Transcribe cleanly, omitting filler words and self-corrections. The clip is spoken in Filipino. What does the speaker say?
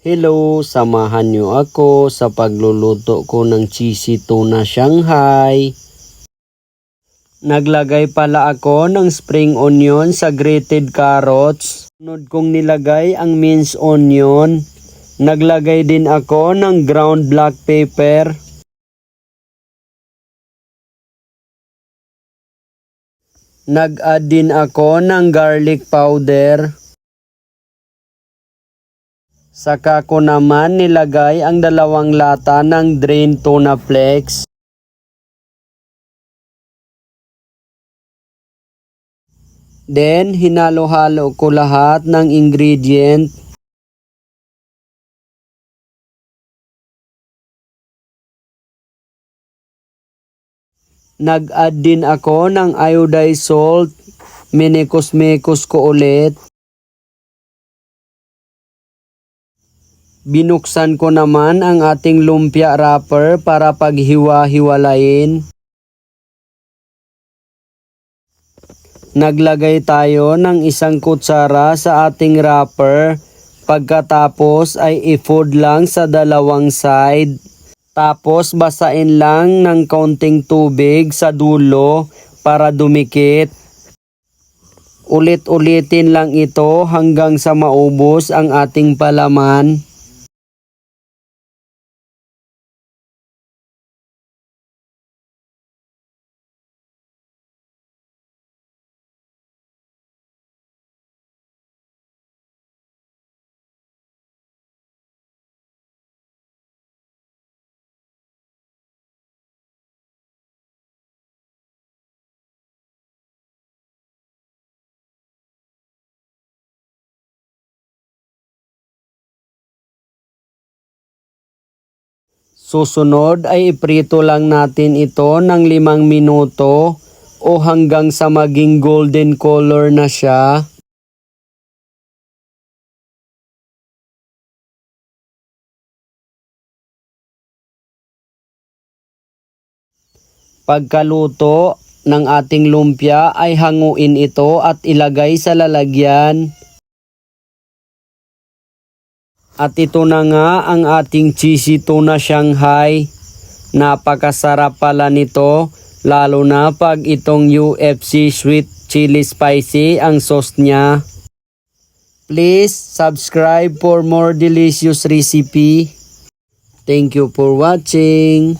Hello, samahan niyo ako sa pagluluto ko ng cheesy tuna Shanghai. Naglagay pala ako ng spring onion sa grated carrots. Sunod kong nilagay ang minced onion. Naglagay din ako ng ground black pepper. Nag-add din ako ng garlic powder. Saka ko naman nilagay ang 2 lata ng drained tuna flakes. Then, hinalo-halo ko lahat ng ingredient. Nag-add din ako ng iodized salt. Minikos-mikos ko ulit. Binuksan ko naman ang ating lumpia wrapper para paghiwa-hiwalayin. Naglagay tayo ng 1 kutsara sa ating wrapper. Pagkatapos ay i-fold lang sa 2 side. Tapos basain lang ng kaunting tubig sa dulo para dumikit. Ulit-ulitin lang ito hanggang sa maubos ang ating palaman. Susunod ay iprito lang natin ito ng 5 minuto o hanggang sa maging golden color na siya. Pagkaluto ng ating lumpia ay hanguin ito at ilagay sa lalagyan. At ito na nga ang ating cheesy tuna Shanghai. Napakasarap pala nito, lalo na pag itong UFC sweet chili spicy ang sauce niya. Please subscribe for more delicious recipe. Thank you for watching.